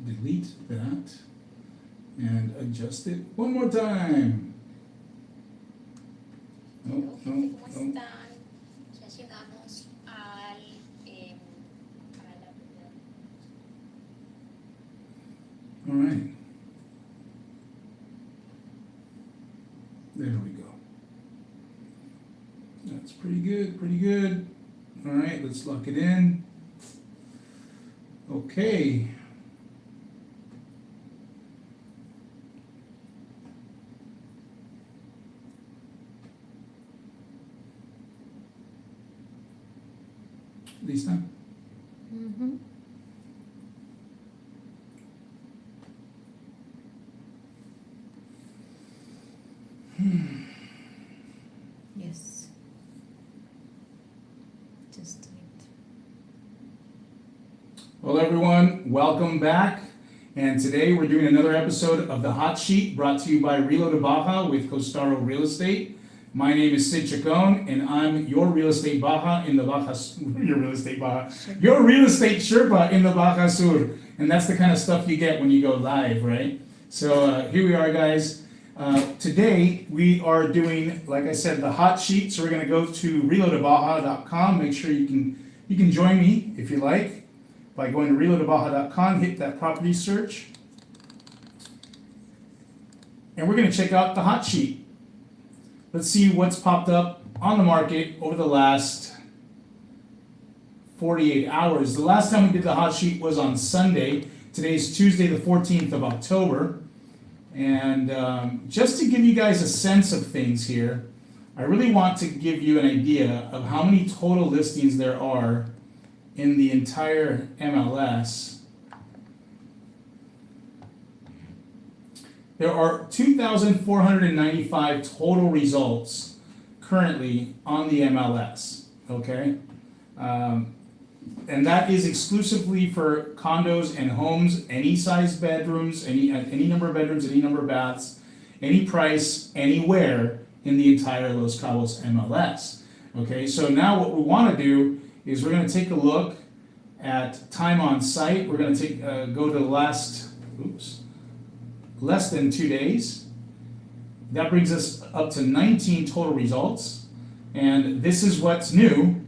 delete that and adjust it one more time. No, no, ¿Cómo no. están? Ya llegamos al a la All right. There we go. That's pretty good, pretty good. All right, let's lock it in. Okay. Lista? Mm-hmm. Yes. Just wait. Well, everyone, welcome back. And today we're doing another episode of The Hot Sheet brought to you by ReloToBaja with Costaro Real Estate. My name is Sid Chacon, and I'm your real estate Baja in the Baja, your real estate Baja, your real estate Sherpa in the Baja Sur. And that's the kind of stuff you get when you go live, right? So here we are, guys. Today we are doing, like I said, the hot sheet. So we're going to go to ReloToBaja.com. Make sure you can join me if you like by going to ReloToBaja.com. Hit that property search, and we're going to check out the hot sheet. Let's see what's popped up on the market over the last 48 hours. The last time we did the hot sheet was on Sunday. Today's Tuesday, the 14th of October. And just to give you guys a sense of things here, I really want to give you an idea of how many total listings there are in the entire MLS. There are 2,495 total results currently on the MLS, okay? And that is exclusively for condos and homes, any size bedrooms, any number of bedrooms, any number of baths, any price, anywhere in the entire Los Cabos MLS. Okay, so now what we want to do is we're going to take a look at time on site. We're going to go to the less than 2 days. That brings us up to 19 total results. And this is what's new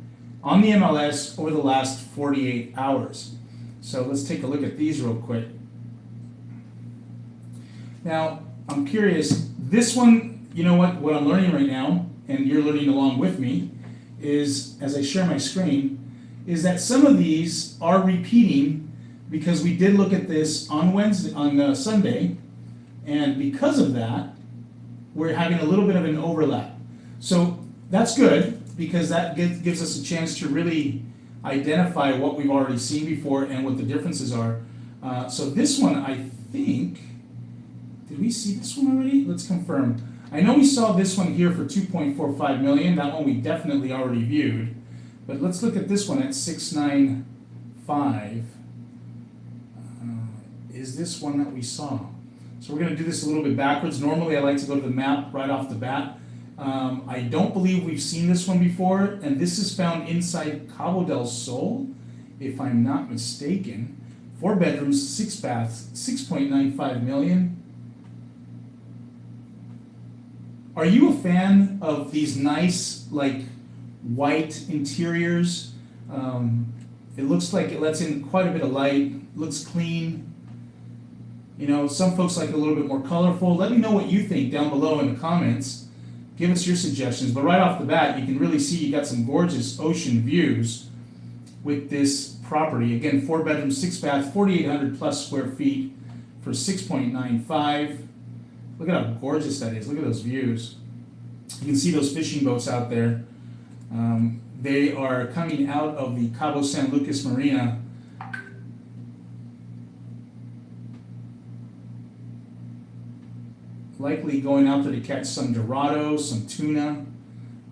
on the MLS over the last 48 hours. So let's take a look at these real quick. Now, I'm curious, this one, you know what I'm learning right now, and you're learning along with me, is, as I share my screen, is that some of these are repeating because we did look at this on Sunday, and because of that, we're having a little bit of an overlap. So that's good, because that gives us a chance to really identify what we've already seen before and what the differences are. So this one, I think, did we see this one already? Let's confirm. I know we saw this one here for 2.45 million. That one we definitely already viewed. But let's look at this one at 695. Is this one that we saw? So we're going to do this a little bit backwards. Normally I like to go to the map right off the bat. I don't believe we've seen this one before, and this is found inside Cabo del Sol, if I'm not mistaken. 4 bedrooms, 6 baths, 6.95 million. Are you a fan of these nice, like, white interiors? It looks like it lets in quite a bit of light, looks clean. You know, some folks like it a little bit more colorful. Let me know what you think down below in the comments. Give us your suggestions. But right off the bat, you can really see you got some gorgeous ocean views with this property. Again, 4 bedrooms, 6 baths, 4,800 plus square feet for 6.95. Look at how gorgeous that is. Look at those views. You can see those fishing boats out there. They are coming out of the Cabo San Lucas Marina. Likely going out there to catch some dorado, some tuna.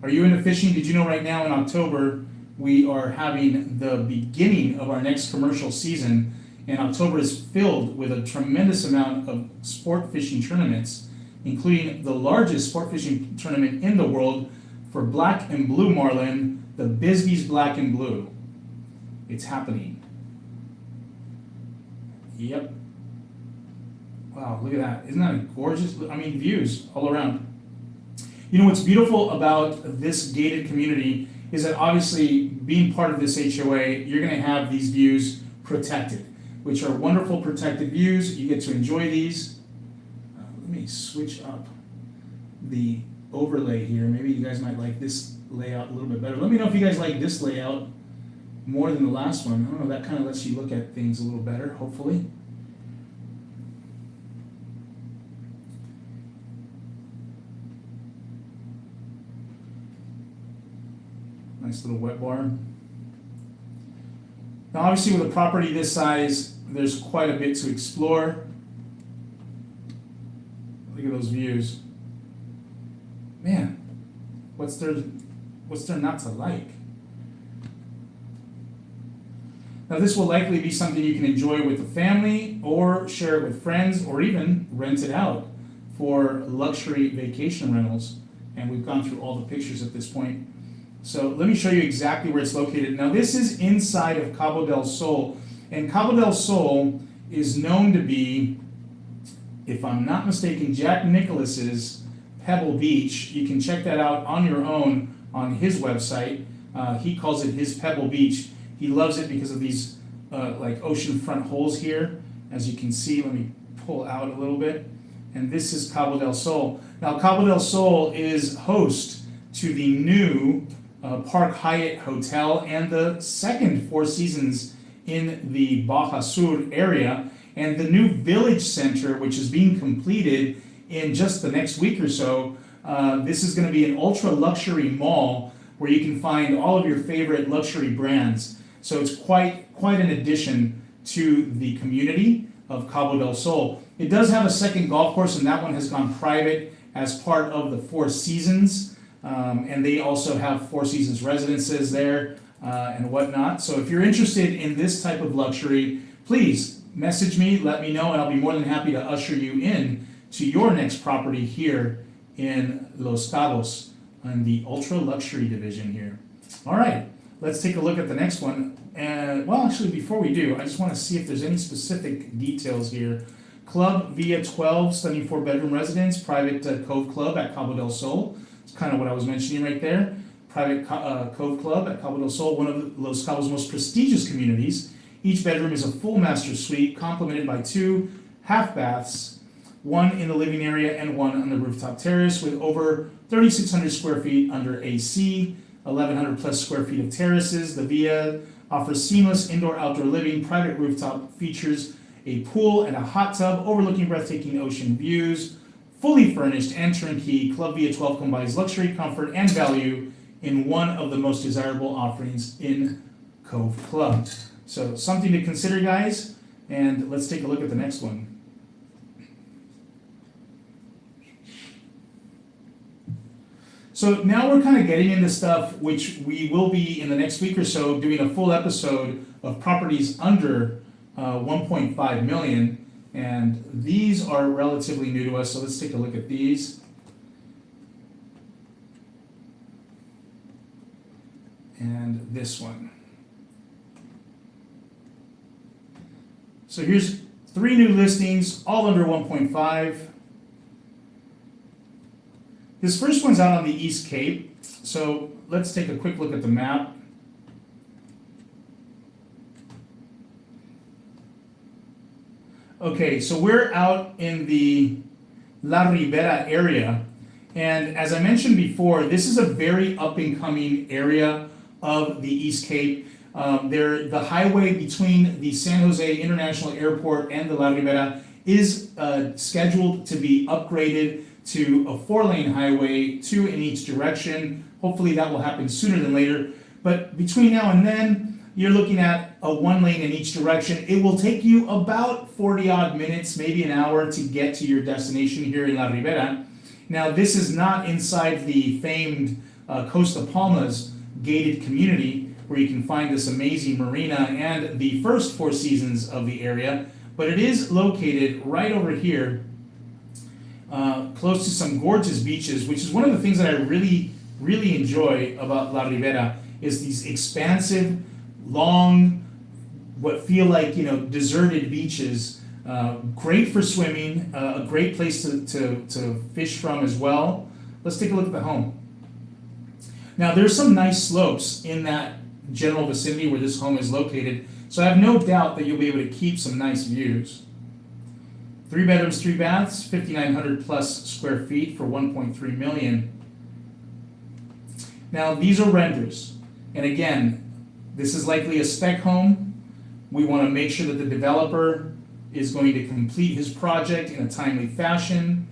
Are you into fishing? Did you know right now in October we are having the beginning of our next commercial season, and October is filled with a tremendous amount of sport fishing tournaments, including the largest sport fishing tournament in the world for black and blue marlin, the Bisbee's Black and Blue. It's happening. Yep, Wow, look at that. Isn't that a gorgeous, I mean, views all around. You know, what's beautiful about this gated community is that obviously being part of this HOA, you're gonna have these views protected, which are wonderful protected views. You get to enjoy these. Let me switch up the overlay here. Maybe you guys might like this layout a little bit better. Let me know if you guys like this layout more than the last one. I don't know, that kind of lets you look at things a little better, hopefully. Nice little wet bar. Now obviously with a property this size, there's quite a bit to explore. Look at those views. Man, what's there not to like? Now this will likely be something you can enjoy with the family or share it with friends or even rent it out for luxury vacation rentals. And we've gone through all the pictures at this point. So let me show you exactly where it's located. Now this is inside of Cabo del Sol, and Cabo del Sol is known to be, if I'm not mistaken, Jack Nicklaus's Pebble Beach. You can check that out on your own on his website. He calls it his Pebble Beach. He loves it because of these like oceanfront holes here. As you can see, let me pull out a little bit. And this is Cabo del Sol. Now Cabo del Sol is host to the new Park Hyatt Hotel and the second Four Seasons in the Baja Sur area, and the new Village Center, which is being completed in just the next week or so. This is going to be an ultra luxury mall where you can find all of your favorite luxury brands. So it's quite an addition to the community of Cabo del Sol. It does have a second golf course, and that one has gone private as part of the Four Seasons. And they also have Four Seasons residences there and whatnot. So if you're interested in this type of luxury, please message me, let me know, and I'll be more than happy to usher you in to your next property here in Los Cabos in the ultra luxury division here. All right, let's take a look at the next one. And well, actually, before we do, I just want to see if there's any specific details here. Club Via 12, stunning 4-bedroom residence, private Cove Club at Cabo del Sol. It's kind of what I was mentioning right there. Private Cove Club at Cabo del Sol, one of Los Cabos' most prestigious communities. Each bedroom is a full master suite, complemented by 2 half baths, one in the living area and one on the rooftop terrace, with over 3,600 square feet under AC, 1,100 plus square feet of terraces. The Villa offers seamless indoor-outdoor living, private rooftop, features a pool and a hot tub overlooking breathtaking ocean views. Fully furnished and turnkey, Club Via 12 combines luxury, comfort, and value in one of the most desirable offerings in Cove Club. So something to consider, guys, and let's take a look at the next one. So now we're kind of getting into stuff which we will be in the next week or so doing a full episode of properties under 1.5 million. And these are relatively new to us, so let's take a look at these. And this one. So here's 3 new listings, all under 1.5. This first one's out on the East Cape, so let's take a quick look at the map. Okay, so we're out in the La Ribera area, and as I mentioned before, this is a very up-and-coming area of the East Cape. The highway between the San Jose International Airport and the La Ribera is scheduled to be upgraded to a 4-lane highway, 2 in each direction. Hopefully that will happen sooner than later, but between now and then, you're looking at a 1 lane in each direction. It will take you about 40 odd minutes, maybe an hour, to get to your destination here in La Ribera. Now, this is not inside the famed Costa Palmas gated community where you can find this amazing marina and the first Four Seasons of the area, but it is located right over here, close to some gorgeous beaches, which is one of the things that I really, really enjoy about La Ribera, is these expansive, long, what feel like, deserted beaches Great for swimming, a great place to fish from as well. Let's take a look at the home. Now there's some nice slopes in that general vicinity where this home is located, so I have no doubt that you'll be able to keep some nice views. 3 bedrooms, 3 baths, 5,900 plus square feet for 1.3 million. Now these are renders, and again, this is likely a spec home. We want to make sure that the developer is going to complete his project in a timely fashion.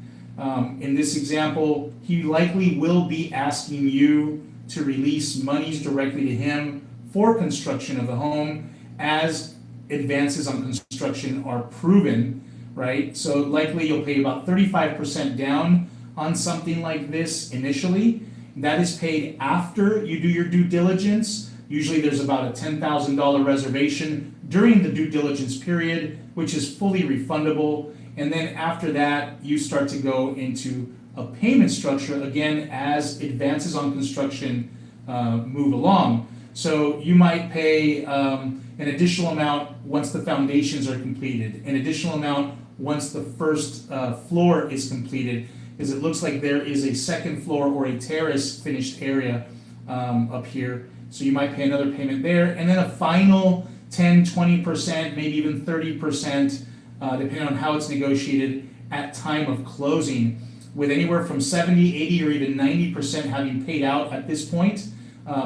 In this example, he likely will be asking you to release monies directly to him for construction of the home as advances on construction are proven, right? So likely you'll pay about 35% down on something like this initially. That is paid after you do your due diligence. Usually there's about a $10,000 reservation during the due diligence period, which is fully refundable. And then after that, you start to go into a payment structure, again, as advances on construction move along. So you might pay an additional amount once the foundations are completed, an additional amount once the first floor is completed, because it looks like there is a second floor or a terrace finished area up here. So you might pay another payment there, and then a final 10, 20%, maybe even 30%, depending on how it's negotiated at time of closing, with anywhere from 70, 80, or even 90% having paid out at this point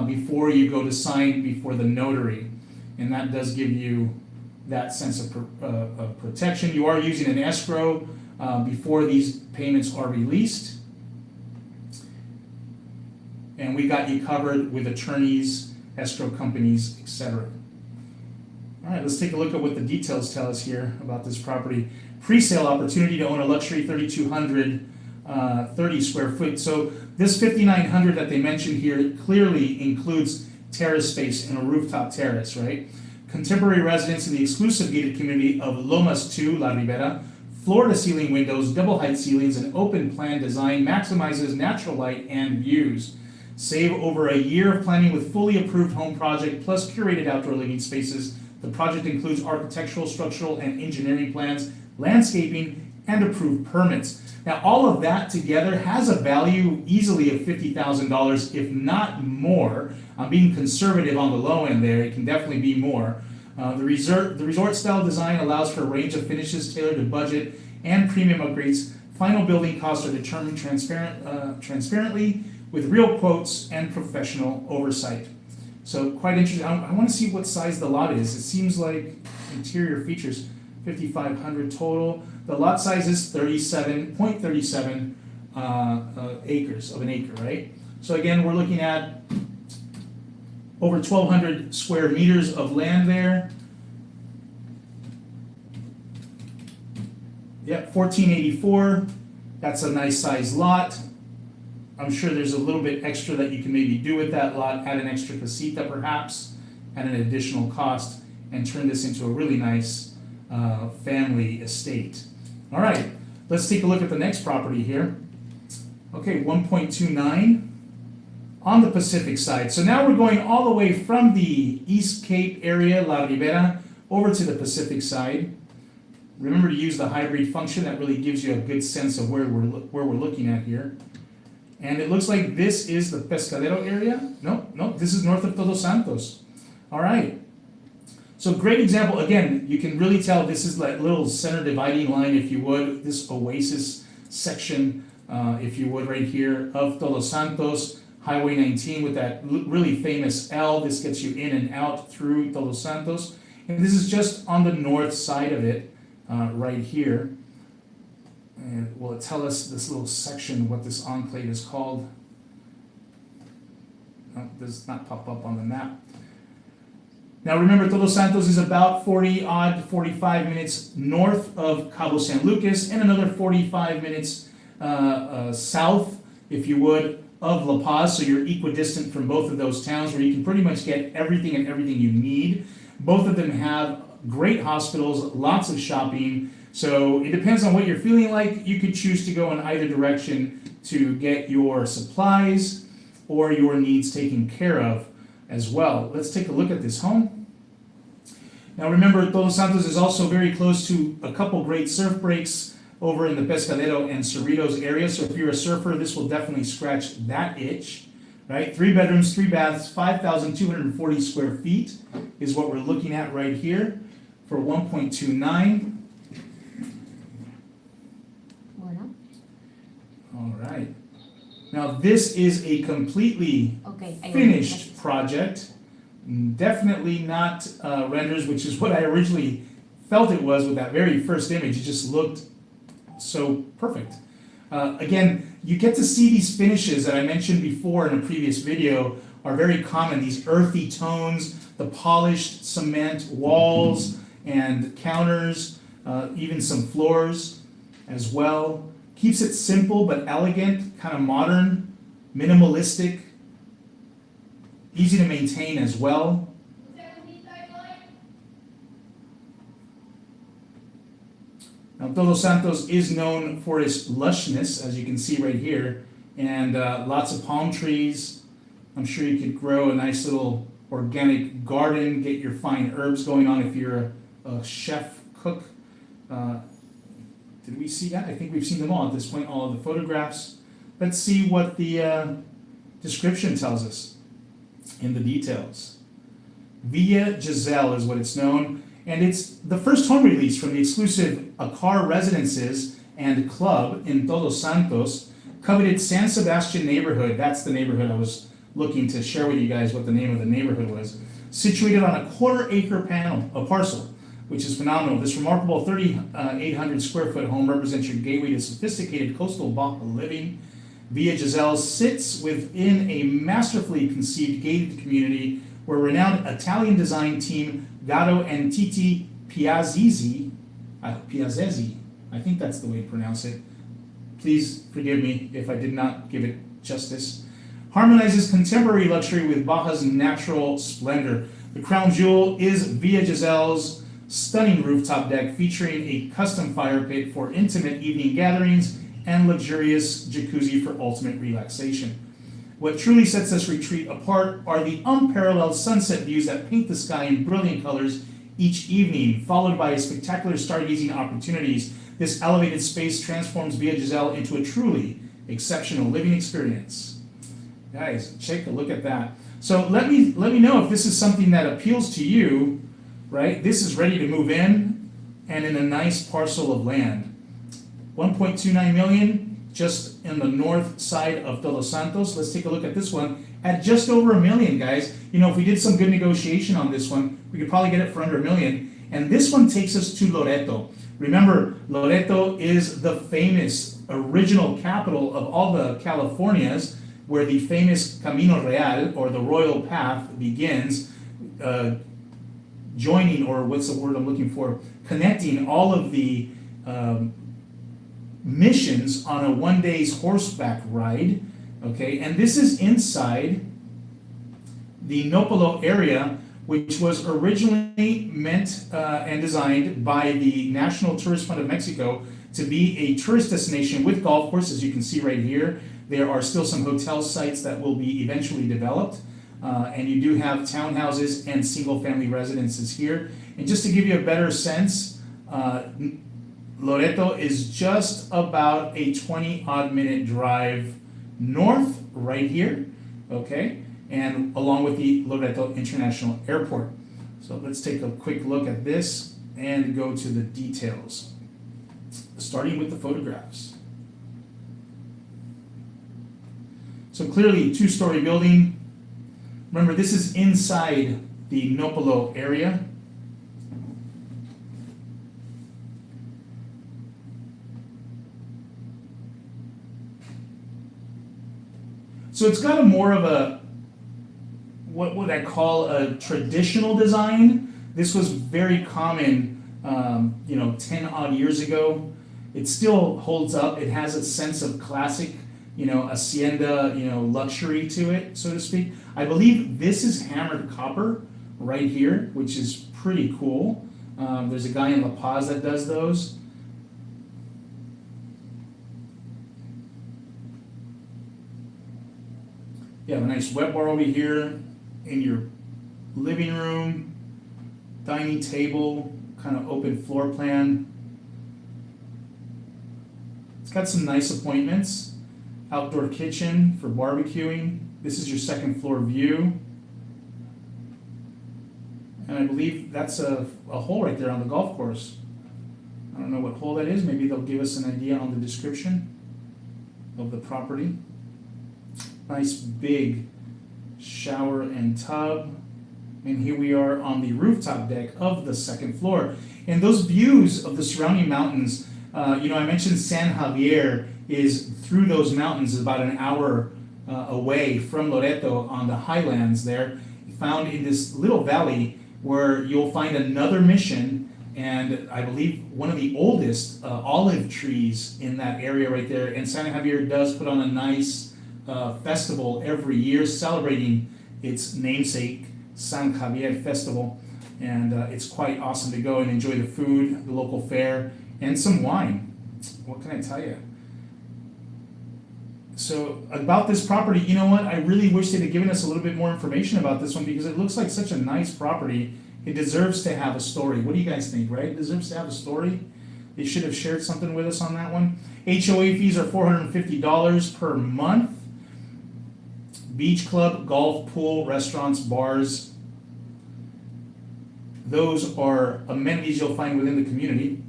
before you go to sign before the notary. And that does give you that sense of protection. You are using an escrow before these payments are released. And we got you covered with attorneys, escrow companies, etc. All right, let's take a look at what the details tell us here about this property. Pre-sale opportunity to own a luxury 3,230 square foot. So this 5,900 that they mentioned here clearly includes terrace space and a rooftop terrace, right? Contemporary residence in the exclusive gated community of Lomas 2, La Ribera. Floor-to-ceiling windows, double-height ceilings, and open plan design maximizes natural light and views. Save over a year of planning with fully approved home project plus curated outdoor living spaces. The project includes architectural, structural, and engineering plans, landscaping, and approved permits. Now, all of that together has a value easily of $50,000, if not more. I'm being conservative on the low end there. It can definitely be more. The resort style design allows for a range of finishes tailored to budget and premium upgrades. Final building costs are determined transparently with real quotes and professional oversight. So quite interesting. I want to see what size the lot is. It seems like interior features 5,500 total. The lot size is 37.37 acres of an acre, right? So again, we're looking at over 1,200 square meters of land there. Yep, 1484. That's a nice size lot. I'm sure there's a little bit extra that you can maybe do with that lot, add an extra casita perhaps, at an additional cost, and turn this into a really nice family estate. All right, let's take a look at the next property here. Okay, 1.29 on the Pacific side. So now we're going all the way from the East Cape area, La Ribera, over to the Pacific side. Remember to use the hybrid function. That really gives you a good sense of where we're looking at here. And it looks like this is the Pescadero area. No, this is north of Todos Santos. All right. So great example. Again, you can really tell this is that little center dividing line, if you would, this oasis section, if you would, right here of Todos Santos, Highway 19 with that really famous L. This gets you in and out through Todos Santos. And this is just on the north side of it, right here. And will it tell us this little section, what this enclave is called? No, it does not pop up on the map. Now remember, Todos Santos is about 45 minutes north of Cabo San Lucas, and another 45 minutes south, if you would, of La Paz. So you're equidistant from both of those towns, where you can pretty much get everything you need. Both of them have great hospitals, lots of shopping. So it depends on what you're feeling like. You could choose to go in either direction to get your supplies or your needs taken care of as well. Let's take a look at this home. Now remember, Todos Santos is also very close to a couple great surf breaks over in the Pescadero and Cerritos area, so if you're a surfer, this will definitely scratch that itch, right? 3 bedrooms, 3 baths, 5,240 square feet is what we're looking at right here for 1.29. Bueno. All right. Now this is a completely Okay. finished project. Definitely not renders, which is what I originally felt it was with that very first image. It just looked so perfect. Again, you get to see these finishes that I mentioned before in a previous video are very common. These earthy tones, the polished cement walls and counters, even some floors as well. Keeps it simple but elegant, kind of modern, minimalistic, easy to maintain as well. Now, Todos Santos is known for its lushness, as you can see right here, and lots of palm trees. I'm sure you could grow a nice little organic garden, get your fine herbs going on if you're a chef, cook. Did we see that? I think we've seen them all at this point, all of the photographs. Let's see what the description tells us in the details. Villa Giselle is what it's known, and it's the first home release from the exclusive Acar Residences and Club in Todos Santos, coveted San Sebastian neighborhood. That's the neighborhood I was looking to share with you guys what the name of the neighborhood was. Situated on a 1/4 acre parcel, which is phenomenal. This remarkable 3,800 square foot home represents your gateway to sophisticated coastal Baja living. Villa Giselle sits within a masterfully conceived gated community where renowned Italian design team Gatto and Titi Piazzesi, I think that's the way to pronounce it. Please forgive me if I did not give it justice. Harmonizes contemporary luxury with Baja's natural splendor. The crown jewel is Villa Giselle's stunning rooftop deck featuring a custom fire pit for intimate evening gatherings and luxurious jacuzzi for ultimate relaxation. What truly sets this retreat apart are the unparalleled sunset views that paint the sky in brilliant colors each evening, followed by spectacular stargazing opportunities. This elevated space transforms Villa Giselle into a truly exceptional living experience. Guys, take a look at that. So let me know if this is something that appeals to you, right? This is ready to move in and in a nice parcel of land. 1.29 million just in the north side of Todos Santos. Let's take a look at this one at just over $1 million, guys. You know, if we did some good negotiation on this one, we could probably get it for under $1 million. And this one takes us to Loreto. Remember, Loreto is the famous original capital of all the Californias, where the famous Camino Real, or the Royal Path, begins, joining, or what's the word I'm looking for, connecting all of the missions on a 1 day's horseback ride, okay? And this is inside the Nopalo area, which was originally meant and designed by the National Tourist Fund of Mexico to be a tourist destination with golf courses. As you can see right here, there are still some hotel sites that will be eventually developed, and you do have townhouses and single-family residences here. And just to give you a better sense, Loreto is just about a 20-odd minute drive north right here, okay? And along with the Loreto International Airport. So let's take a quick look at this and go to the details, starting with the photographs. So clearly, 2-story building. Remember, this is inside the Nopalo area. So it's got a more of a, what would I call, a traditional design. This was very common, 10 odd years ago. It still holds up. It has a sense of classic, hacienda, luxury to it, so to speak. I believe this is hammered copper right here, which is pretty cool. There's a guy in La Paz that does those. You have a nice wet bar over here in your living room. dining table, kind of open floor plan. It's got some nice appointments. Outdoor kitchen for barbecuing. This is your second floor view. And I believe that's a hole right there on the golf course. I don't know what hole that is. Maybe they'll give us an idea on the description of the property. Nice big shower and tub. And here we are on the rooftop deck of the second floor. And those views of the surrounding mountains, I mentioned San Javier is through those mountains, about an hour away from Loreto on the highlands there, found in this little valley where you'll find another mission, and I believe one of the oldest olive trees in that area right there. And San Javier does put on a nice festival every year celebrating its namesake, San Javier Festival. And it's quite awesome to go and enjoy the food, the local fare, and some wine. What can I tell you? So about this property, you know what? I really wish they'd have given us a little bit more information about this one, because it looks like such a nice property. It deserves to have a story. What do you guys think, right? It deserves to have a story. They should have shared something with us on that one. HOA fees are $450 per month. Beach club, golf, pool, restaurants, bars. Those are amenities you'll find within the community.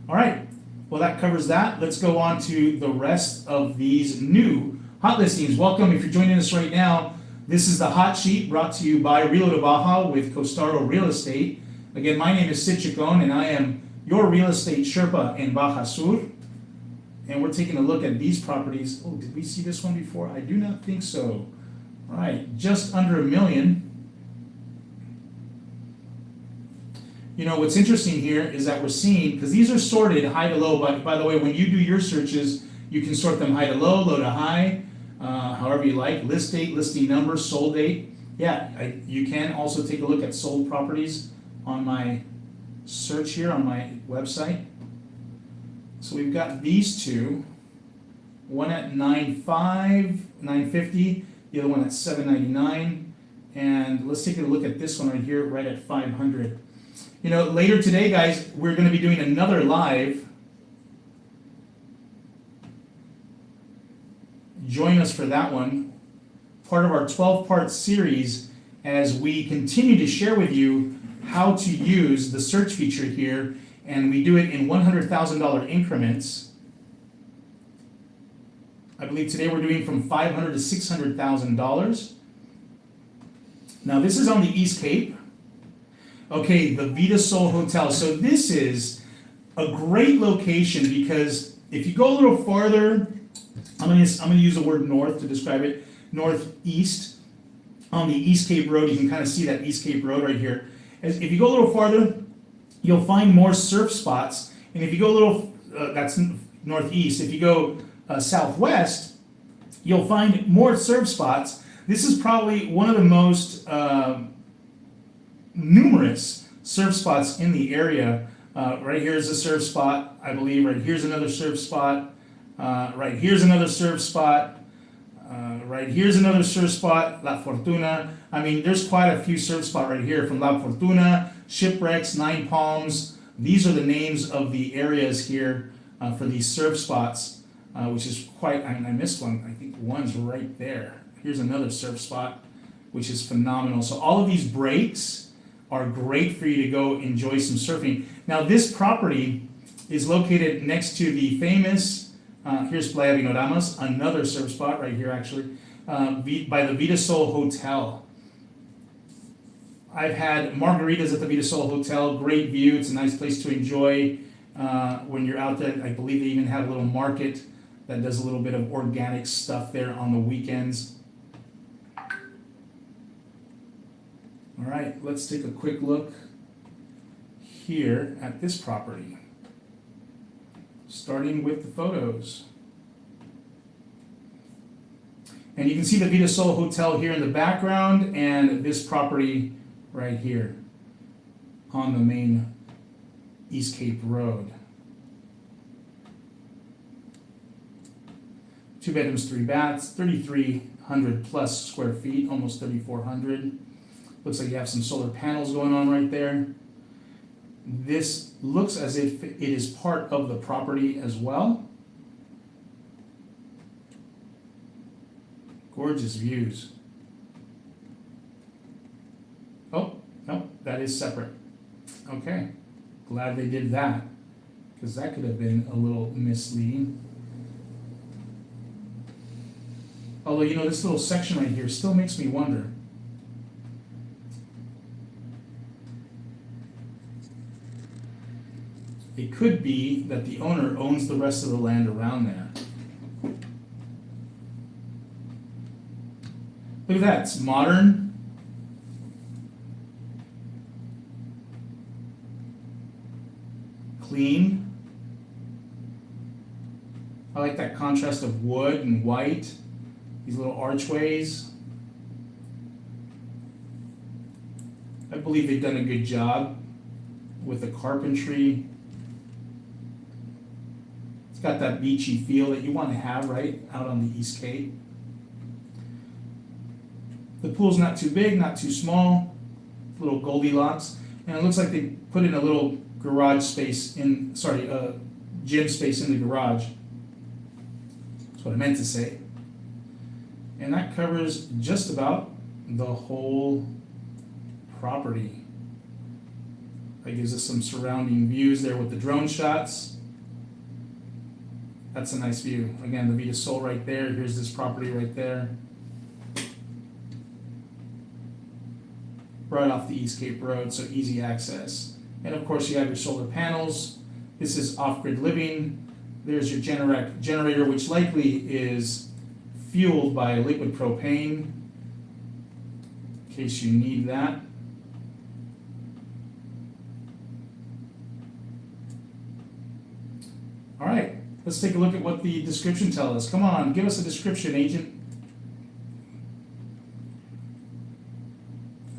All right. Well, that covers that. Let's go on to the rest of these new hot listings. Welcome if you're joining us right now. This is the hot sheet brought to you by ReloToBaja with Costaro Real Estate. Again, my name is Sid Chacon, and I am your real estate Sherpa in Baja Sur. And we're taking a look at these properties. Oh, did we see this one before? I do not think so. All right, just under $1 million. You know, what's interesting here is that we're seeing, because these are sorted high to low, but by the way, when you do your searches, you can sort them high to low, low to high, however you like. List date, listing number, sold date. Yeah, you can also take a look at sold properties on my search here on my website. So we've got these two, one at $950, the other one at $799, and let's take a look at this one right here, right at $500. You know, later today, guys, we're going to be doing another live. Join us for that one. Part of our 12-part series as we continue to share with you how to use the search feature here, and we do it in $100,000 increments. I believe today we're doing from $500,000 to $600,000. Now this is on the East Cape. Okay, the Vita Sol Hotel. So this is a great location because if you go a little farther, I'm gonna use the word north to describe it, northeast, on the East Cape Road. You can kind of see that East Cape Road right here. If you go a little farther, you'll find more surf spots. And if you go a little, that's northeast. If you go southwest, you'll find more surf spots. This is probably one of the most numerous surf spots in the area. Right here is a surf spot, I believe. Right here's another surf spot. Right here's another surf spot. Right here's another surf spot, La Fortuna. I mean, there's quite a few surf spots right here, from La Fortuna, Shipwrecks, Nine Palms. These are the names of the areas here for these surf spots, which is quite, I missed one. I think one's right there. Here's another surf spot, which is phenomenal. So all of these breaks are great for you to go enjoy some surfing. Now this property is located next to the famous, here's Playa Vinoramas, another surf spot right here actually, by the Vita Sol Hotel. I've had margaritas at the Vita Sol Hotel, great view, it's a nice place to enjoy when you're out there. I believe they even have a little market that does a little bit of organic stuff there on the weekends. All right, let's take a quick look here at this property, starting with the photos. And you can see the Vita Sol Hotel here in the background and this property right here on the main East Cape Road. 2 bedrooms, 3 baths, 3,300 plus square feet, almost 3,400. Looks like you have some solar panels going on right there. This looks as if it is part of the property as well. Gorgeous views. Oh, no, that is separate. Okay, glad they did that, because that could have been a little misleading. Although, you know, this little section right here still makes me wonder. It could be that the owner owns the rest of the land around there. Look at that, it's modern. Clean. I like that contrast of wood and white. These little archways. I believe they've done a good job with the carpentry. It's got that beachy feel that you want to have right out on the East Cape. The pool's not too big, not too small, little Goldilocks, and it looks like they put in a little garage space in, gym space in the garage. That's what I meant to say. And that covers just about the whole property. That gives us some surrounding views there with the drone shots. That's a nice view. Again, the Vita Sol right there. Here's this property right there. Right off the East Cape Road, so easy access. And of course you have your solar panels. This is off-grid living. There's your generator, which likely is fueled by liquid propane, in case you need that. All right, let's take a look at what the description tells us. Come on, give us a description, agent.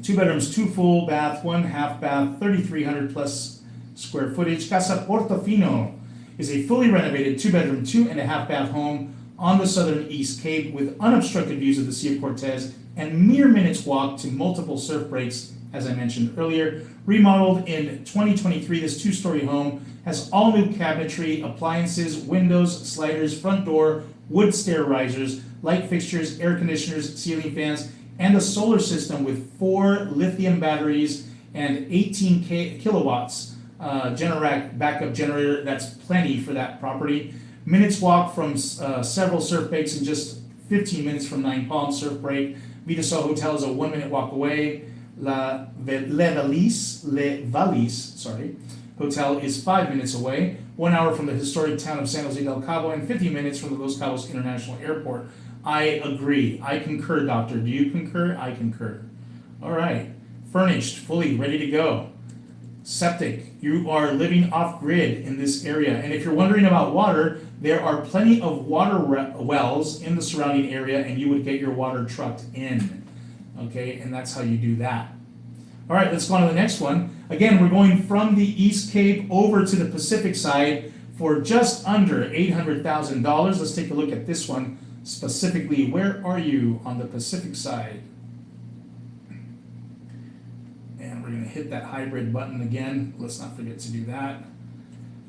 2 bedrooms, 2 full bath, 1 half bath, 3,300 plus square footage. Casa Portofino is a fully renovated 2-bedroom, 2.5 bath home on the southern East Cape with unobstructed views of the Sea of Cortez and mere minutes walk to multiple surf breaks, as I mentioned earlier. Remodeled in 2023, this 2-story home has all new cabinetry, appliances, windows, sliders, front door, wood stair risers, light fixtures, air conditioners, ceiling fans, and a solar system with 4 lithium batteries and 18 kilowatts Generac backup generator. That's plenty for that property. Minutes walk from several surf breaks and just 15 minutes from Nine Palms surf break. Vita Sol Hotel is a 1-minute walk away. Le Valise Hotel is 5 minutes away, 1 hour from the historic town of San Jose del Cabo, and 50 minutes from the Los Cabos International Airport. I agree. I concur, doctor. Do you concur? I concur. All right. Furnished, fully ready to go. Septic. You are living off-grid in this area. And if you're wondering about water, there are plenty of water wells in the surrounding area, and you would get your water trucked in. Okay, and that's how you do that. All right, let's go on to the next one. Again, we're going from the East Cape over to the Pacific side for just under $800,000. Let's take a look at this one specifically. Where are you on the Pacific side? And we're going to hit that hybrid button again. Let's not forget to do that.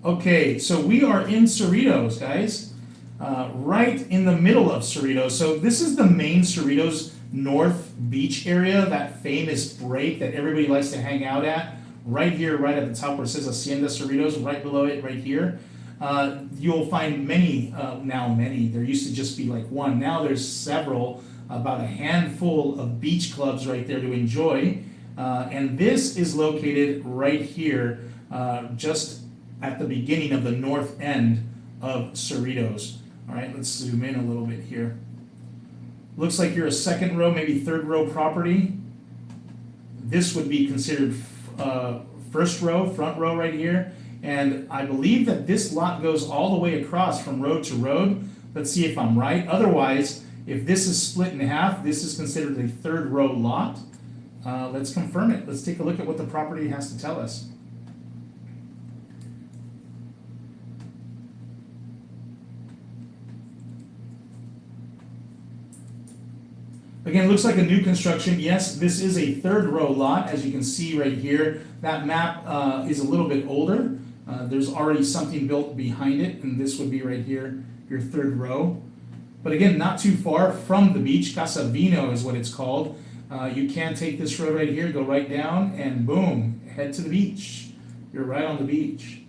Okay, so we are in Cerritos, guys. Right in the middle of Cerritos. So this is the main Cerritos North Beach area, that famous break that everybody likes to hang out at. Right here, right at the top where it says Hacienda Cerritos, right below it, right here. You'll find many, there used to just be like one. Now there's several, about a handful of beach clubs right there to enjoy. And this is located right here, just at the beginning of the north end of Cerritos. All right, let's zoom in a little bit here. Looks like you're a second row, maybe third row property. This would be considered first row, front row right here. And I believe that this lot goes all the way across from road to road. Let's see if I'm right. Otherwise, if this is split in half, this is considered a third row lot. Let's confirm it. Let's take a look at what the property has to tell us. Again, it looks like a new construction. Yes, this is a third row lot, as you can see right here. That map is a little bit older. There's already something built behind it, and this would be right here, your third row. But again, not too far from the beach. Casa Vino is what it's called. You can take this road right here, go right down, and boom, head to the beach. You're right on the beach.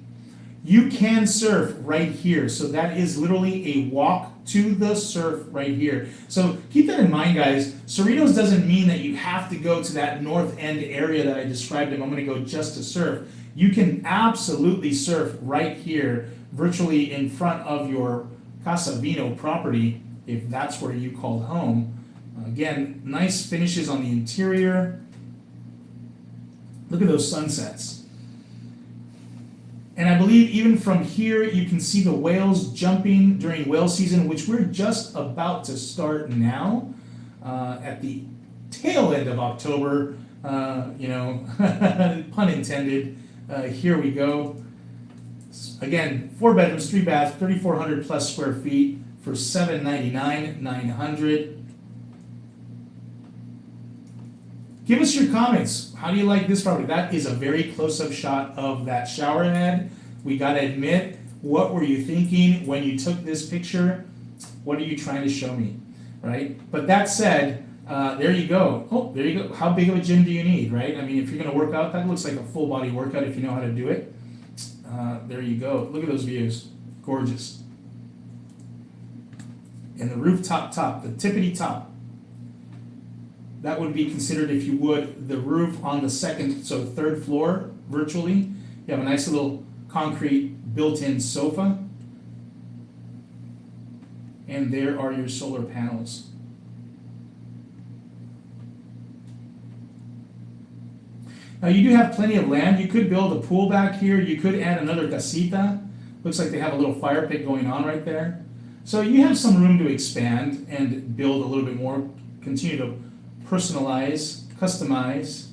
You can surf right here. So that is literally a walk to the surf right here. So keep that in mind, guys. Cerritos doesn't mean that you have to go to that north end area that I described a moment ago just to surf. You can absolutely surf right here, virtually in front of your Casa Vino property, if that's where you called home. Again, nice finishes on the interior. Look at those sunsets. And I believe even from here, you can see the whales jumping during whale season, which we're just about to start now, at the tail end of October, pun intended. Here we go. Again, 4 bedrooms, 3 baths, 3,400 plus square feet for $799,000, $900. Give us your comments. How do you like this property? That is a very close-up shot of that shower head. We gotta admit, what were you thinking when you took this picture? What are you trying to show me, right? But that said, there you go. Oh, there you go. How big of a gym do you need, right? I mean, if you're gonna work out, that looks like a full body workout if you know how to do it. There you go. Look at those views. Gorgeous. And the rooftop top, the tippity top. That would be considered, if you would, the roof on the second, so third floor, virtually. You have a nice little concrete built-in sofa. And there are your solar panels. Now you do have plenty of land. You could build a pool back here. You could add another casita. Looks like they have a little fire pit going on right there. So you have some room to expand and build a little bit more, continue to personalize, customize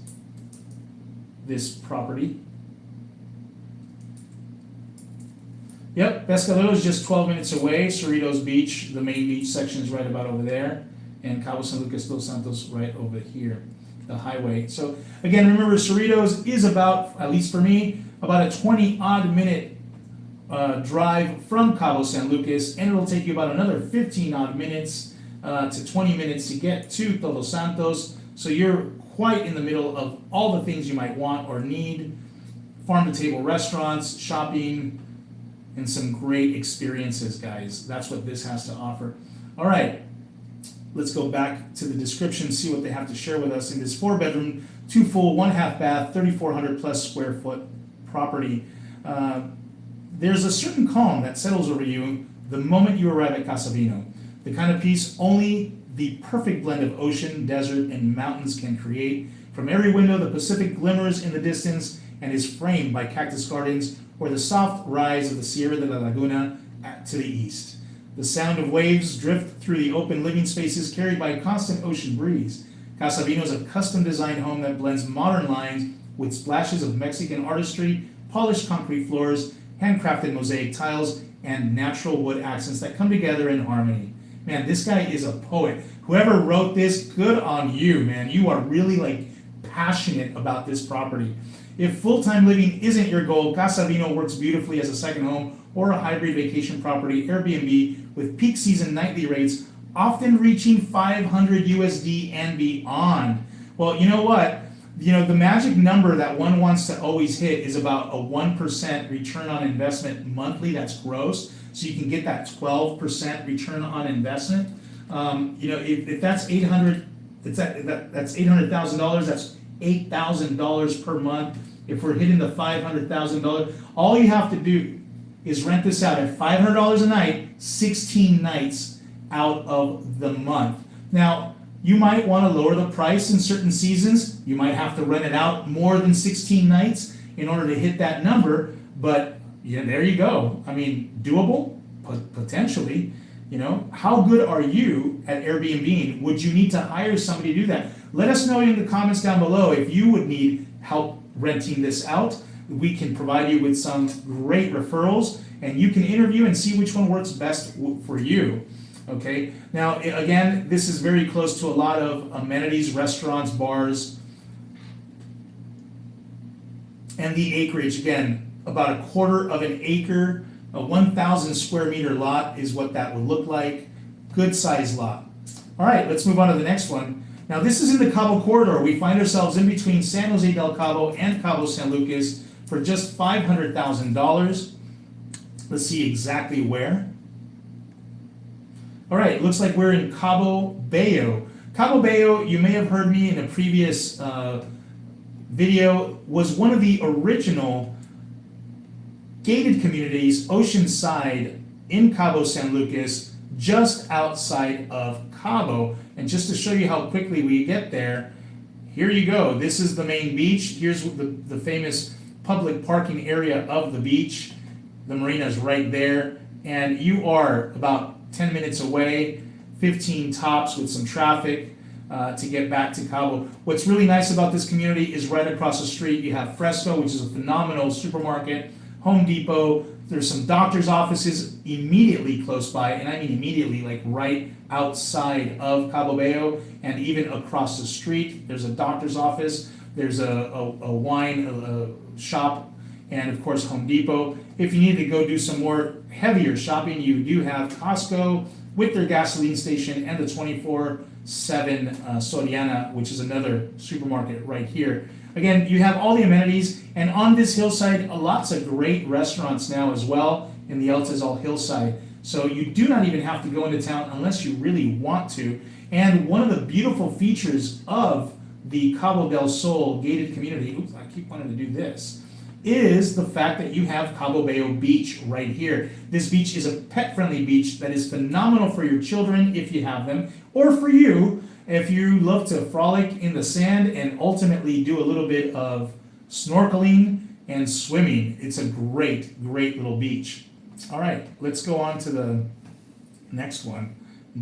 this property. Yep, Pescadero is just 12 minutes away. Cerritos Beach, the main beach section, is right about over there. And Cabo San Lucas dos Santos right over here, the highway. So again, remember, Cerritos is about, at least for me, about a 20-odd minute drive from Cabo San Lucas, and it'll take you about another 15-odd minutes to 20 minutes to get to Todos Santos. So you're quite in the middle of all the things you might want or need. Farm-to-table restaurants, shopping, and some great experiences, guys. That's what this has to offer. All right, let's go back to the description, see what they have to share with us in this 4-bedroom, 2 full, 1 half bath, 3,400 plus square foot property. There's a certain calm that settles over you the moment you arrive at Casa Vino. The kind of peace only the perfect blend of ocean, desert, and mountains can create. From every window, the Pacific glimmers in the distance and is framed by cactus gardens or the soft rise of the Sierra de la Laguna to the east. The sound of waves drift through the open living spaces carried by a constant ocean breeze. Casa Vino is a custom-designed home that blends modern lines with splashes of Mexican artistry, polished concrete floors, handcrafted mosaic tiles, and natural wood accents that come together in harmony. Man, this guy is a poet. Whoever wrote this, good on you, man. You are really passionate about this property. If full-time living isn't your goal, Casa Vino works beautifully as a second home or a hybrid vacation property, Airbnb, with peak season nightly rates often reaching $500 USD and beyond. Well, you know what? The magic number that one wants to always hit is about a 1% return on investment monthly. That's gross. So you can get that 12% return on investment. If that's $800,000, that's $800,000. That's $8,000 per month. If we're hitting the $500,000, all you have to do is rent this out at $500 a night, 16 nights out of the month. Now, you might want to lower the price in certain seasons. You might have to rent it out more than 16 nights in order to hit that number, but yeah, there you go. I mean, doable? Potentially. How good are you at Airbnb? Would you need to hire somebody to do that? Let us know in the comments down below if you would need help renting this out. We can provide you with some great referrals, and you can interview and see which one works best for you. Okay, now again, this is very close to a lot of amenities, restaurants, bars. And the acreage, again, about 1/4 of an acre, a 1,000 square meter lot is what that would look like. Good sized lot. All right, let's move on to the next one. Now this is in the Cabo corridor. We find ourselves in between San Jose del Cabo and Cabo San Lucas for just $500,000. Let's see exactly where. All right, looks like we're in Cabo Bayo. Cabo Bayo, you may have heard me in a previous video, was one of the original gated communities oceanside in Cabo San Lucas, just outside of Cabo. And just to show you how quickly we get there, here you go. This is the main beach. Here's the famous public parking area of the beach. The marina is right there. And you are about 10 minutes away, 15 tops with some traffic to get back to Cabo. What's really nice about this community is right across the street you have Fresco, which is a phenomenal supermarket, Home Depot. There's some doctor's offices immediately close by, and I mean immediately, like right outside of Cabo Bayo, and even across the street, there's a doctor's office, there's a wine shop, and of course Home Depot. If you need to go do some more heavier shopping, you do have Costco with their gasoline station and the 24/7 Soriana, which is another supermarket right here. Again, you have all the amenities, and on this hillside, lots of great restaurants now as well in the Altazal hillside. So you do not even have to go into town unless you really want to. And one of the beautiful features of the Cabo del Sol gated community, oops, I keep wanting to do this, is the fact that you have Cabo Bayo Beach right here. This beach is a pet-friendly beach that is phenomenal for your children if you have them, or for you if you love to frolic in the sand and ultimately do a little bit of snorkeling and swimming. It's a great, great little beach. All right, let's go on to the next one.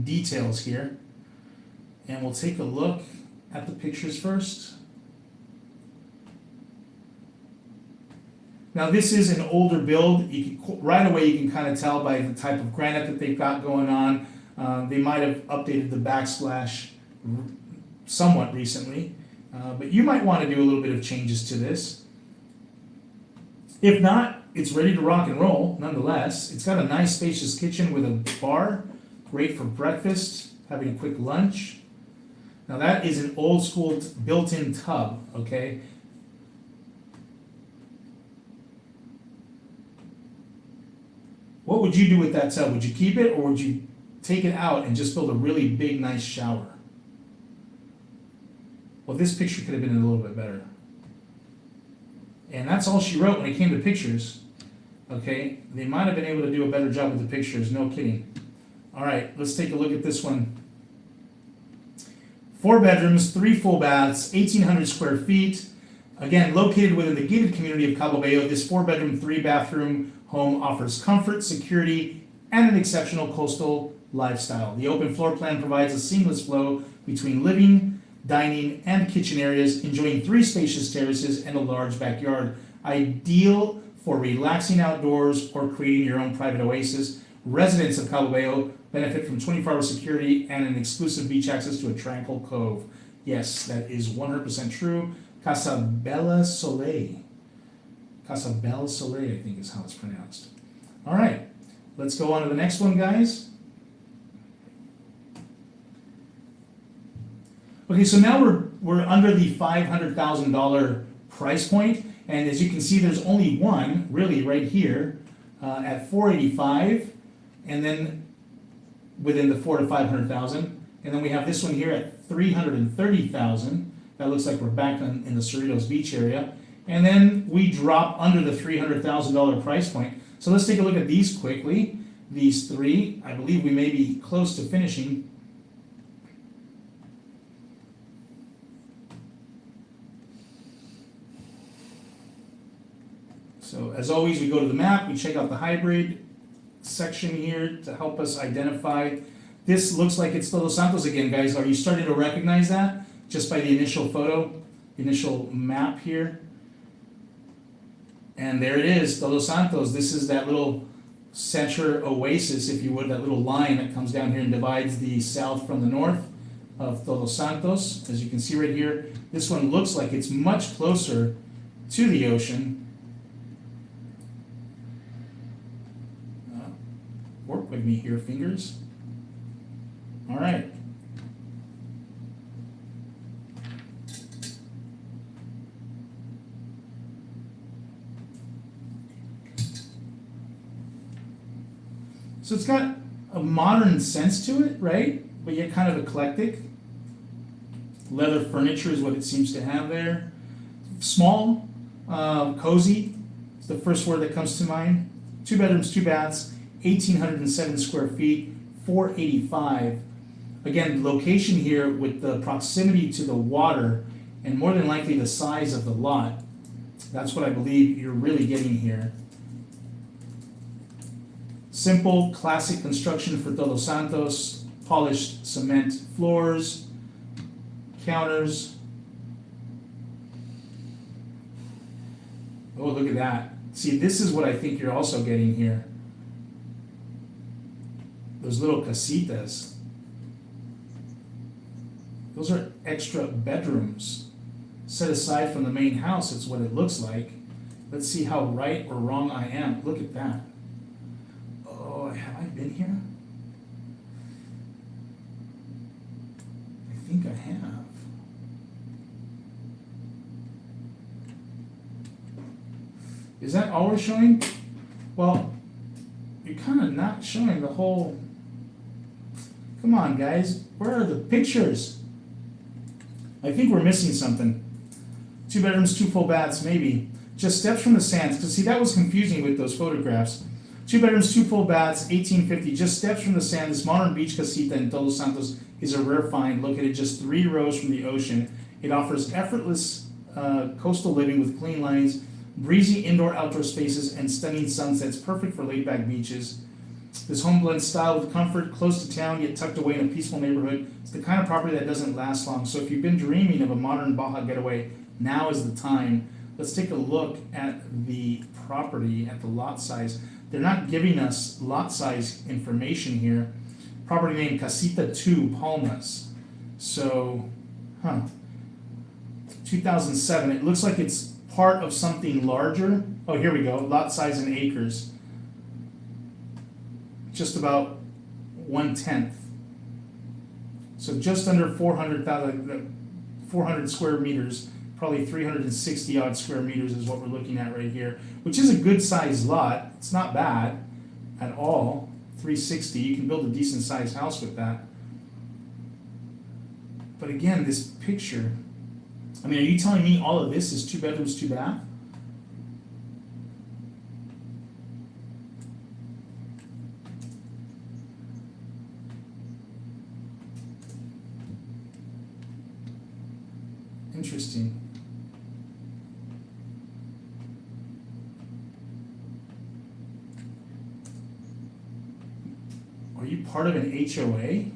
Details here. And we'll take a look at the pictures first. Now this is an older build. Right away you can kind of tell by the type of granite that they've got going on. They might have updated the backsplash somewhat recently, but you might want to do a little bit of changes to this. If not, it's ready to rock and roll nonetheless. It's got a nice spacious kitchen with a bar, great for breakfast, having a quick lunch. Now that is an old school built-in tub, okay? What would you do with that tub? Would you keep it, or would you take it out and just build a really big, nice shower? Well, this picture could have been a little bit better. And that's all she wrote when it came to pictures. Okay, they might have been able to do a better job with the pictures, no kidding. All right, let's take a look at this one. 4 bedrooms, 3 full baths, 1,800 square feet. Again, located within the gated community of Cabo Bayo, this 4-bedroom, 3-bathroom home offers comfort, security, and an exceptional coastal lifestyle. The open floor plan provides a seamless flow between living, dining, and kitchen areas, enjoying 3 spacious terraces and a large backyard. Ideal for relaxing outdoors or creating your own private oasis. Residents of Cabo Bayo benefit from 24-hour security and an exclusive beach access to a tranquil cove. Yes, that is 100% true. Casa Bella Soleil. Casa Bel Soleil, I think is how it's pronounced. All right, let's go on to the next one, guys. Okay, so now we're under the $500,000 price point, and as you can see, there's only one really right here at $485,000, and then within the $400,000 to $500,000, and then we have this one here at $330,000. That looks like we're back in the Cerritos Beach area. And then we drop under the $300,000 price point. So let's take a look at these quickly. These 3, I believe we may be close to finishing. So as always, we go to the map, we check out the hybrid section here to help us identify. This looks like it's Todos Santos again, guys. Are you starting to recognize that just by the initial photo, initial map here? And there it is, Todos Santos. This is that little center oasis, if you would, that little line that comes down here and divides the south from the north of Todos Santos. As you can see right here, this one looks like it's much closer to the ocean. Work with me here, fingers. All right. So it's got a modern sense to it, right? But yet kind of eclectic. Leather furniture is what it seems to have there. Small, cozy is the first word that comes to mind. 2 bedrooms, 2 baths, 1,807 square feet, 485. Again, location here with the proximity to the water and more than likely the size of the lot. That's what I believe you're really getting here. Simple, classic construction for Todos Santos, polished cement floors, counters. Oh, look at that. See, this is what I think you're also getting here. Those little casitas. Those are extra bedrooms. Set aside from the main house, it's what it looks like. Let's see how right or wrong I am. Look at that. Oh, have I been here? I think I have. Is that all we're showing? Well, you're kind of not showing the whole. Come on, guys. Where are the pictures? I think we're missing something. 2 bedrooms, 2 full baths, maybe. Just steps from the sands. Because see, that was confusing with those photographs. 2 bedrooms, 2 full baths, 1850. Just steps from the sand. This modern beach casita in Todos Santos is a rare find, located just 3 rows from the ocean. It offers effortless coastal living with clean lines, breezy indoor-outdoor spaces, and stunning sunsets, perfect for laid-back beaches. This home blends style with comfort, close to town, yet tucked away in a peaceful neighborhood. It's the kind of property that doesn't last long. So if you've been dreaming of a modern Baja getaway, now is the time. Let's take a look at the property, at the lot size. They're not giving us lot size information here. Property name, Casita 2, Palmas. So, 2007. It looks like it's part of something larger. Oh, here we go. Lot size in acres. Just about 1/10. So just under 400 square meters, probably 360 odd square meters is what we're looking at right here, which is a good sized lot. It's not bad at all. 360, you can build a decent sized house with that. But again, this picture, I mean, are you telling me all of this is 2 bedrooms, 2 bath? Interesting. Are you part of an HOA?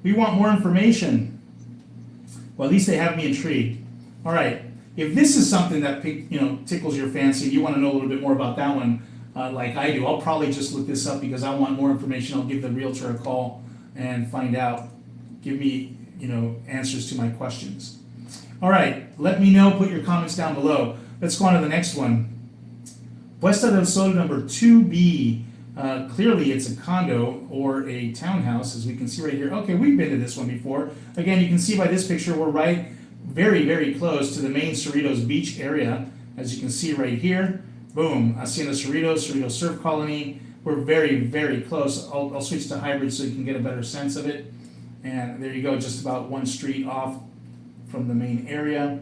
We want more information. Well, at least they have me intrigued. All right. If this is something that tickles your fancy, and you want to know a little bit more about that one, like I do, I'll probably just look this up because I want more information. I'll give the realtor a call and find out. Give me, answers to my questions. All right, let me know. Put your comments down below. Let's go on to the next one. Puesta del Sol number 2B. Clearly it's a condo or a townhouse, as we can see right here. Okay, we've been to this one before. Again, you can see by this picture, we're right very, very close to the main Cerritos Beach area. As you can see right here. Boom, Hacienda Cerritos, Cerritos Surf Colony. We're very, very close. I'll switch to hybrid so you can get a better sense of it. And there you go, just about one street off from the main area.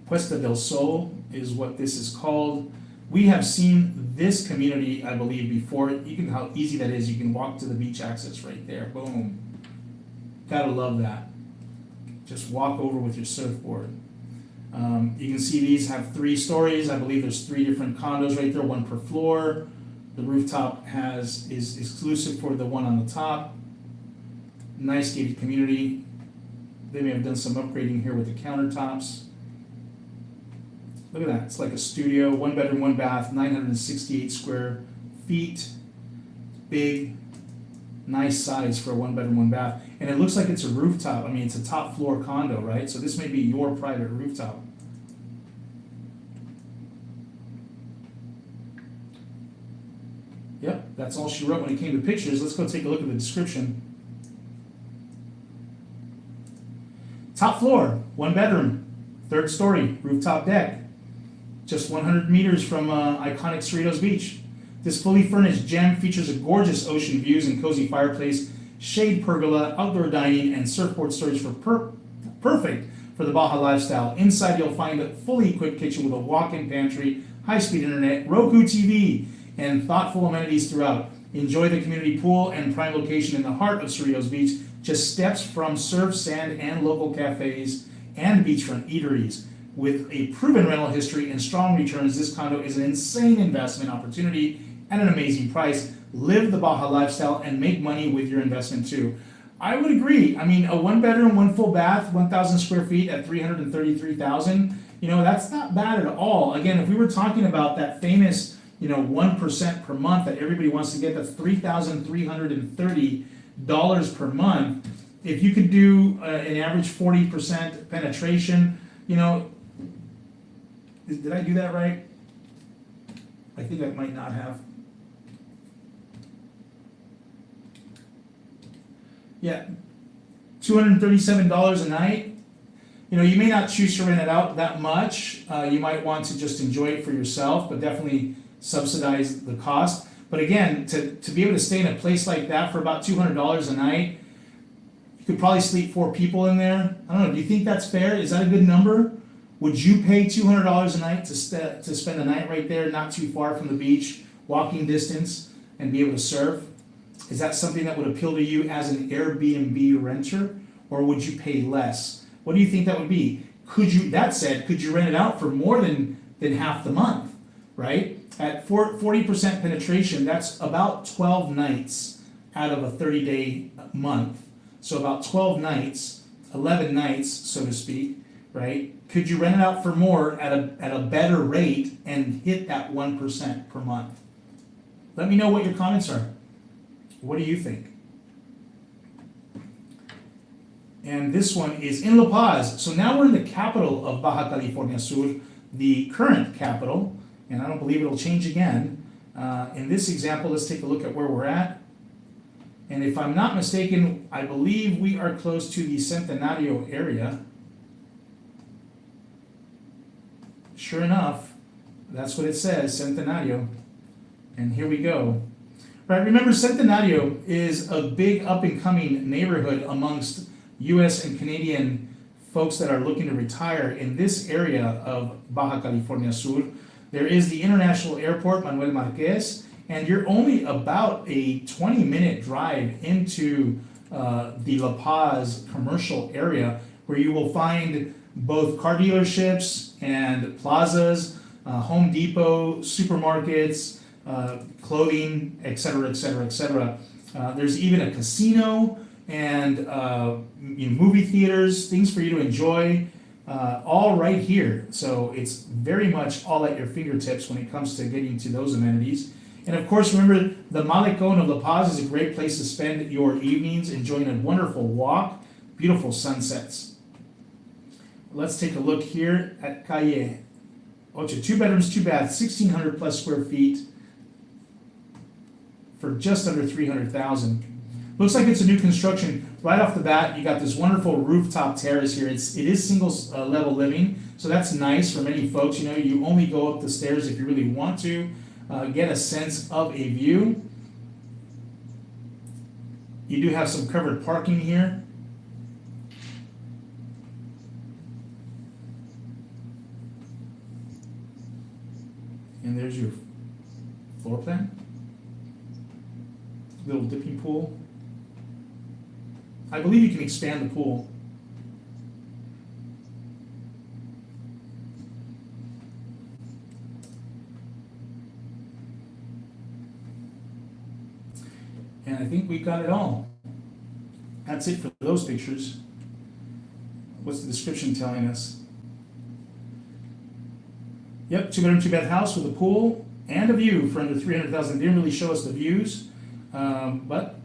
Puesta del Sol is what this is called. We have seen this community, I believe, before. You can how easy that is. You can walk to the beach access right there. Boom. Gotta love that. Just walk over with your surfboard. You can see these have 3 stories. I believe there's 3 different condos right there, 1 per floor. The rooftop is exclusive for the one on the top. Nice gated community. They may have done some upgrading here with the countertops. Look at that, it's like a studio, 1 bedroom, 1 bath, 968 square feet. Big, nice size for a 1 bedroom, 1 bath. And it looks like it's a rooftop. I mean, it's a top floor condo, right? So this may be your private rooftop. Yep, that's all she wrote when it came to pictures. Let's go take a look at the description. Top floor, 1 bedroom, 3rd story, rooftop deck. Just 100 meters from iconic Cerritos Beach. This fully furnished gem features a gorgeous ocean views and cozy fireplace, shade pergola, outdoor dining, and surfboard storage for perfect for the Baja lifestyle. Inside you'll find a fully equipped kitchen with a walk-in pantry, high-speed internet, Roku TV, and thoughtful amenities throughout. Enjoy the community pool and prime location in the heart of Cerritos Beach, just steps from surf, sand, and local cafes and beachfront eateries. With a proven rental history and strong returns, this condo is an insane investment opportunity at an amazing price. Live the Baja lifestyle and make money with your investment too. I would agree. I mean, a 1 bedroom, 1 full bath, 1,000 square feet at $333,000, that's not bad at all. Again, if we were talking about that famous, 1% per month that everybody wants to get, that's $3,330 per month. If you could do an average 40% penetration, did I do that right? I think I might not have. Yeah, $237 a night. You may not choose to rent it out that much. You might want to just enjoy it for yourself, but definitely subsidize the cost. But again, to be able to stay in a place like that for about $200 a night, you could probably sleep 4 people in there. I don't know, do you think that's fair? Is that a good number? Would you pay $200 a night to spend the night right there, not too far from the beach, walking distance, and be able to surf? Is that something that would appeal to you as an Airbnb renter, or would you pay less? What do you think that would be? Could you rent it out for more than half the month, right? At 40% penetration, that's about 12 nights out of a 30-day month. So about 12 nights, 11 nights, so to speak, right? Could you rent it out for more at a better rate and hit that 1% per month? Let me know what your comments are. What do you think? And this one is in La Paz. So now we're in the capital of Baja California Sur, the current capital, and I don't believe it'll change again. In this example, let's take a look at where we're at. And if I'm not mistaken, I believe we are close to the Centenario area. Sure enough, that's what it says, Centenario. And here we go. Right, remember, Centenario is a big up-and-coming neighborhood amongst U.S. and Canadian folks that are looking to retire in this area of Baja California Sur. There is the International Airport, Manuel Marquez, and you're only about a 20-minute drive into the La Paz commercial area, where you will find both car dealerships and plazas, Home Depot, supermarkets, clothing, etc., etc., etc. There's even a casino and movie theaters, things for you to enjoy, all right here. So it's very much all at your fingertips when it comes to getting to those amenities. And of course, remember, the Malecón of La Paz is a great place to spend your evenings, enjoying a wonderful walk, beautiful sunsets. Let's take a look here at Calle Ocho. 2 bedrooms, 2 baths, 1,600 plus square feet for just under $300,000. Looks like it's a new construction. Right off the bat, you got this wonderful rooftop terrace here. It is single level living, so that's nice for many folks. You only go up the stairs if you really want to get a sense of a view. You do have some covered parking here. And there's your floor plan. Little dipping pool. I believe you can expand the pool. And I think we got it all. That's it for those pictures. What's the description telling us? Yep, 2-bedroom, 2-bath house with a pool and a view for under 300,000. Didn't really show us the views, but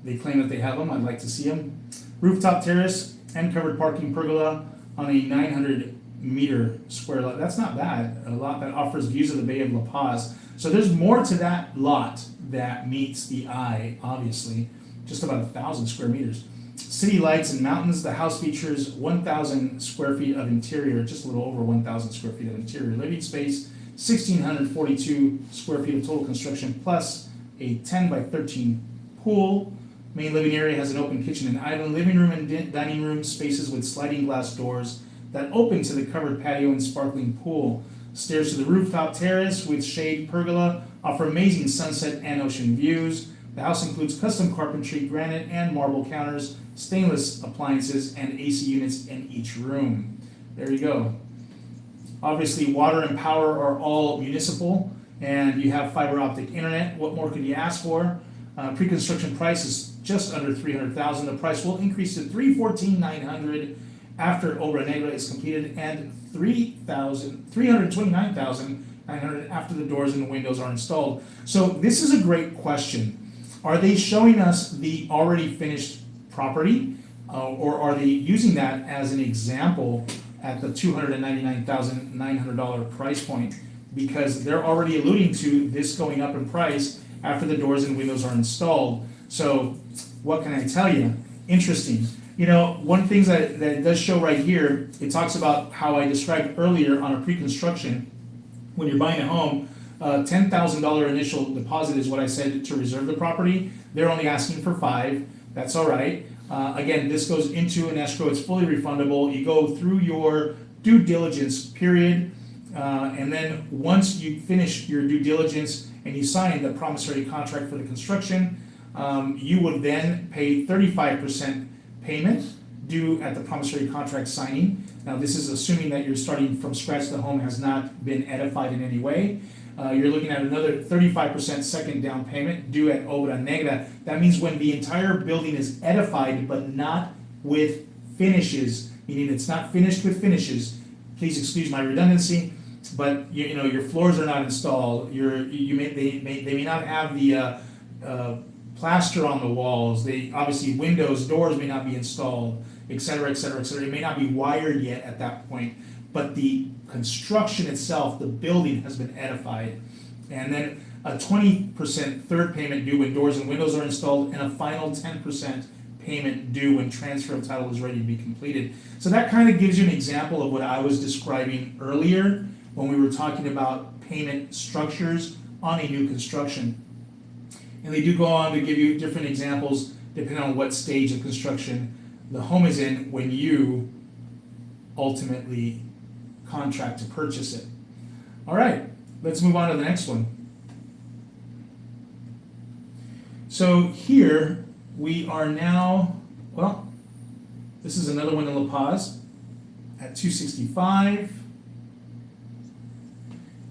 they claim that they have them. I'd like to see them. Rooftop terrace and covered parking pergola on a 900-meter square lot. That's not bad. A lot that offers views of the Bay of La Paz. So there's more to that lot that meets the eye, obviously. Just about 1,000 square meters. City lights and mountains. The house features 1,000 square feet of interior, just a little over 1,000 square feet of interior living space, 1,642 square feet of total construction, plus a 10 by 13 pool. Main living area has an open kitchen and island, living room and dining room spaces with sliding glass doors that open to the covered patio and sparkling pool. Stairs to the rooftop terrace with shade pergola offer amazing sunset and ocean views. The house includes custom carpentry, granite and marble counters, stainless appliances, and AC units in each room. There you go. Obviously, water and power are all municipal, and you have fiber optic internet. What more could you ask for? Pre-construction price is just under $300,000. The price will increase to $314,900 after Obra Negra is completed, and $329,900 after the doors and the windows are installed. So this is a great question. Are they showing us the already finished property, or are they using that as an example at the $299,900 price point? Because they're already alluding to this going up in price after the doors and windows are installed. So what can I tell you? Interesting. You know, one thing that it does show right here, it talks about how I described earlier on a pre-construction, when you're buying a home, $10,000 initial deposit is what I said to reserve the property. They're only asking for $5,000. That's all right. Again, this goes into an escrow. It's fully refundable. You go through your due diligence period, and then once you finish your due diligence and you sign the promissory contract for the construction, you would then pay 35% payment due at the promissory contract signing. Now, this is assuming that you're starting from scratch. The home has not been edified in any way. You're looking at another 35% second down payment due at Obra Negra. That means when the entire building is edified but not with finishes, meaning it's not finished with finishes. Please excuse my redundancy, but you know your floors are not installed. They may not have the plaster on the walls. They obviously windows, doors may not be installed, et cetera, et cetera, et cetera. It may not be wired yet at that point, but the construction itself, the building has been edified. And then a 20% third payment due when doors and windows are installed, and a final 10% payment due when transfer of title is ready to be completed. So that kind of gives you an example of what I was describing earlier when we were talking about payment structures on a new construction. And they do go on to give you different examples depending on what stage of construction the home is in when you ultimately contract to purchase it. All right, let's move on to the next one. So here we are now, well, this is another one in La Paz at 265.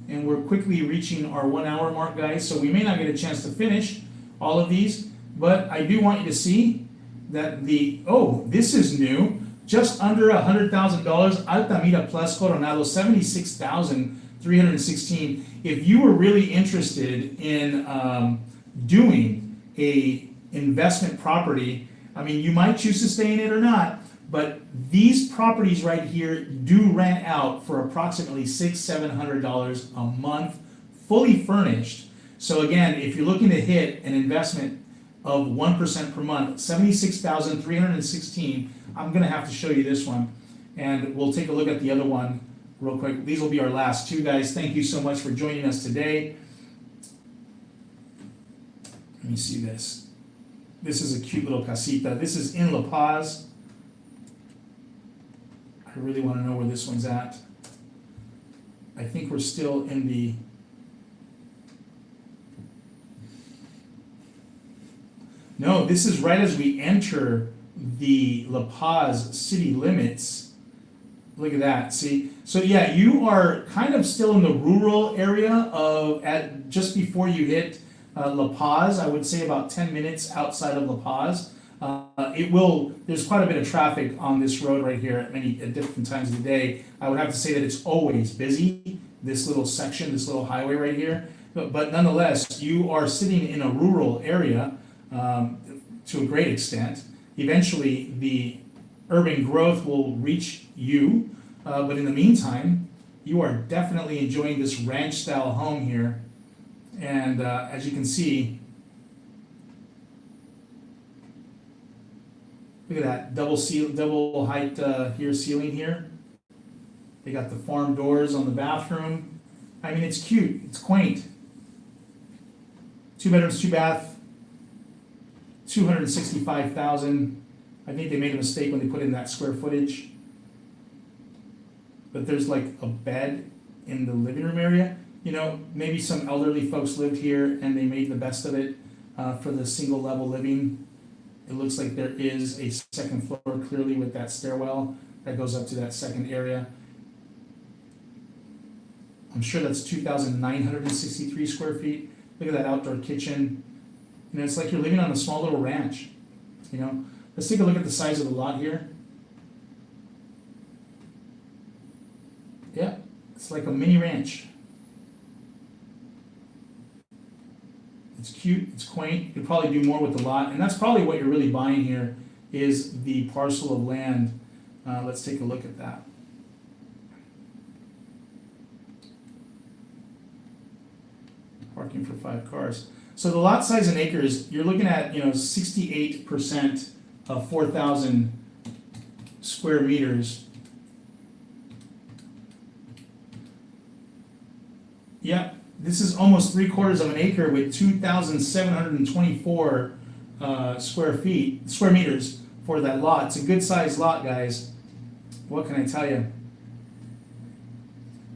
And we're quickly reaching our 1 hour mark, guys, so we may not get a chance to finish all of these, but I do want you to see that this is new, just under $100,000, Altamira Plus Coronado, 76,316. If you were really interested in doing a investment property, I mean, you might choose to stay in it or not, but these properties right here do rent out for approximately $600-700 a month, fully furnished. So again, if you're looking to hit an investment of 1% per month, 76,316, I'm gonna have to show you this one, and we'll take a look at the other one real quick. These will be our last two, guys. Thank you so much for joining us today. Let me see this. This is a cute little casita. This is in La Paz. I really want to know where this one's at. I think we're still in the... No, this is right as we enter the La Paz city limits. Look at that, see? So yeah, you are kind of still in the rural area just before you hit La Paz. I would say about 10 minutes outside of La Paz. There's quite a bit of traffic on this road right here at different times of the day. I would have to say that it's always busy, this little section, this little highway right here. But nonetheless, you are sitting in a rural area to a great extent. Eventually, the urban growth will reach you, but in the meantime, you are definitely enjoying this ranch-style home here. And as you can see, look at that double height here ceiling here. They got the farm doors on the bathroom. I mean, it's cute. It's quaint. 2 bedrooms, 2 bath, 265,000. I think they made a mistake when they put in that square footage. But there's like a bed in the living room area. You know, maybe some elderly folks lived here and they made the best of it for the single level living. It looks like there is a second floor clearly with that stairwell that goes up to that second area. I'm sure that's 2,963 square feet. Look at that outdoor kitchen. You know, it's like you're living on a small little ranch. You know, let's take a look at the size of the lot here. Yeah, it's like a mini ranch. It's cute, it's quaint. You could probably do more with the lot, and that's probably what you're really buying here is the parcel of land. Let's take a look at that. Parking for 5 cars. So the lot size in acres, you're looking at 68% of 4,000 square meters. Yep, this is almost 3/4 of an acre with 2,724 square meters for that lot. It's a good sized lot, guys. What can I tell you?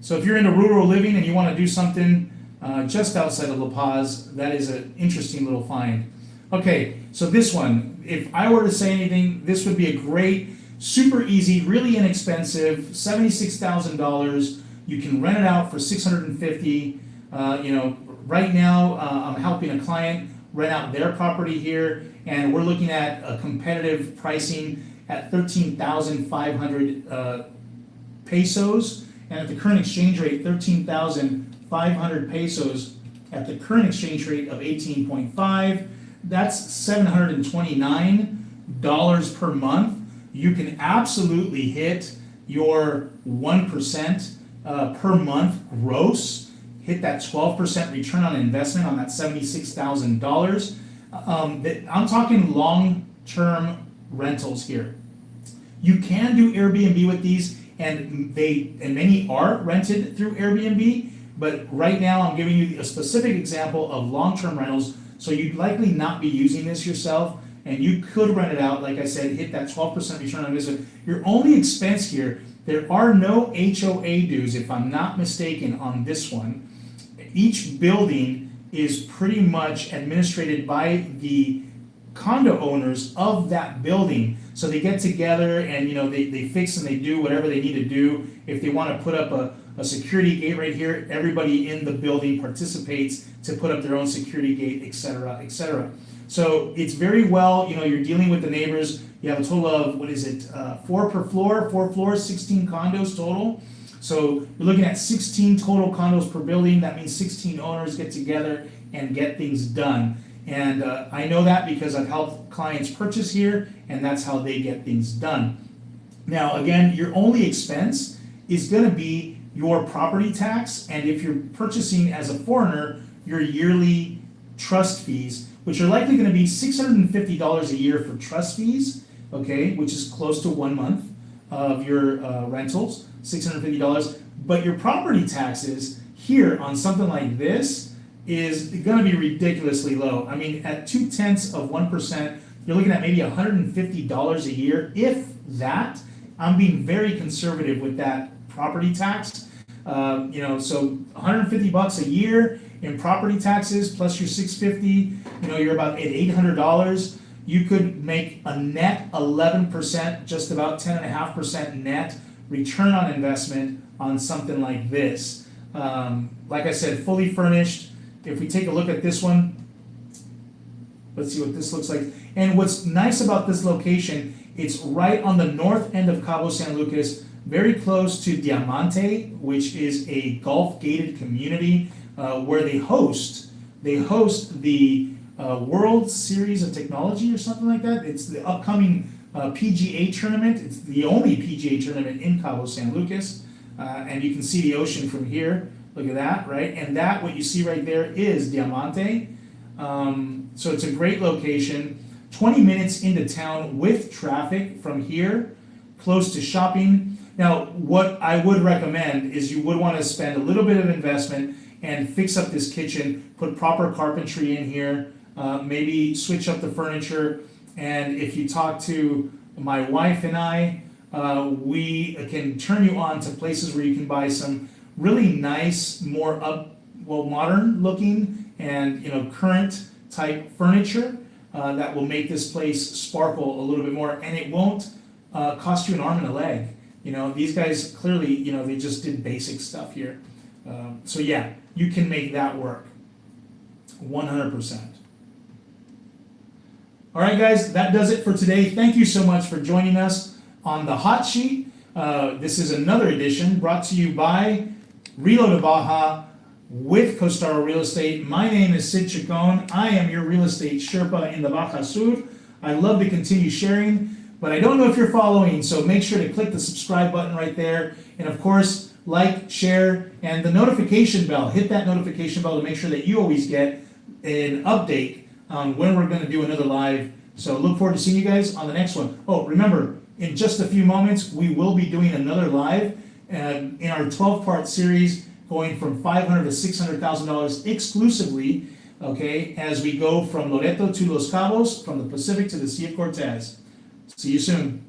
So if you're into rural living and you want to do something just outside of La Paz, that is an interesting little find. Okay, so this one, if I were to say anything, this would be a great, super easy, really inexpensive, $76,000. You can rent it out for $650. Right now I'm helping a client rent out their property here, and we're looking at a competitive pricing at 13,500 pesos, and at the current exchange rate, 13,500 pesos at the current exchange rate of 18.5. That's $729 per month. You can absolutely hit your 1% per month gross, hit that 12% return on investment on that $76,000. I'm talking long-term rentals here. You can do Airbnb with these, and many are rented through Airbnb, but right now I'm giving you a specific example of long-term rentals, so you'd likely not be using this yourself, and you could rent it out, like I said, hit that 12% return on investment. Your only expense here, there are no HOA dues, if I'm not mistaken, on this one. Each building is pretty much administrated by the condo owners of that building. So they get together and they fix and they do whatever they need to do. If they want to put up a security gate right here, everybody in the building participates to put up their own security gate, etc., etc. So it's very well, you're dealing with the neighbors. You have a total of, 4 per floor, 4 floors, 16 condos total. So you're looking at 16 total condos per building. That means 16 owners get together and get things done. And I know that because I've helped clients purchase here, and that's how they get things done. Now, again, your only expense is going to be your property tax, and if you're purchasing as a foreigner, your yearly trust fees, which are likely going to be $650 a year for trust fees, okay, which is close to 1 month of your rentals, $650. But your property taxes here on something like this is going to be ridiculously low. I mean, at 0.2%, you're looking at maybe $150 a year, if that. I'm being very conservative with that property tax. So $150 a year in property taxes plus your $650, you're about at $800. You could make a net 11%, just about 10.5% net return on investment on something like this. Like I said, fully furnished. If we take a look at this one, Let's see what this looks like. And what's nice about this location, it's right on the north end of Cabo San Lucas, very close to Diamante, which is a golf-gated community where they host the World Series of Technology or something like that. It's the upcoming PGA tournament. It's the only PGA tournament in Cabo San Lucas. And you can see the ocean from here. Look at that, right? And that, what you see right there, is Diamante. So it's a great location. 20 minutes into town with traffic from here, close to shopping. Now, what I would recommend is you would want to spend a little bit of investment and fix up this kitchen, put proper carpentry in here, maybe switch up the furniture. And if you talk to my wife and I, we can turn you on to places where you can buy some really nice, more modern looking and current type furniture that will make this place sparkle a little bit more, and it won't cost you an arm and a leg. These guys clearly, they just did basic stuff here. So yeah, you can make that work, 100%. All right, guys, that does it for today. Thank you so much for joining us on the Hot Sheet. This is another edition brought to you by ReloToBaja with Costaro Real Estate. My name is Sid Chacon. I am your real estate Sherpa in the Baja Sur. I love to continue sharing, but I don't know if you're following, so make sure to click the subscribe button right there. And of course, like, share, and the notification bell. Hit that notification bell to make sure that you always get an update on when we're going to do another live. So look forward to seeing you guys on the next one. Oh, remember, in just a few moments, we will be doing another live in our 12-part series, going from $500,000 to $600,000 exclusively, okay, as we go from Loreto to Los Cabos, from the Pacific to the Sea of Cortez. See you soon.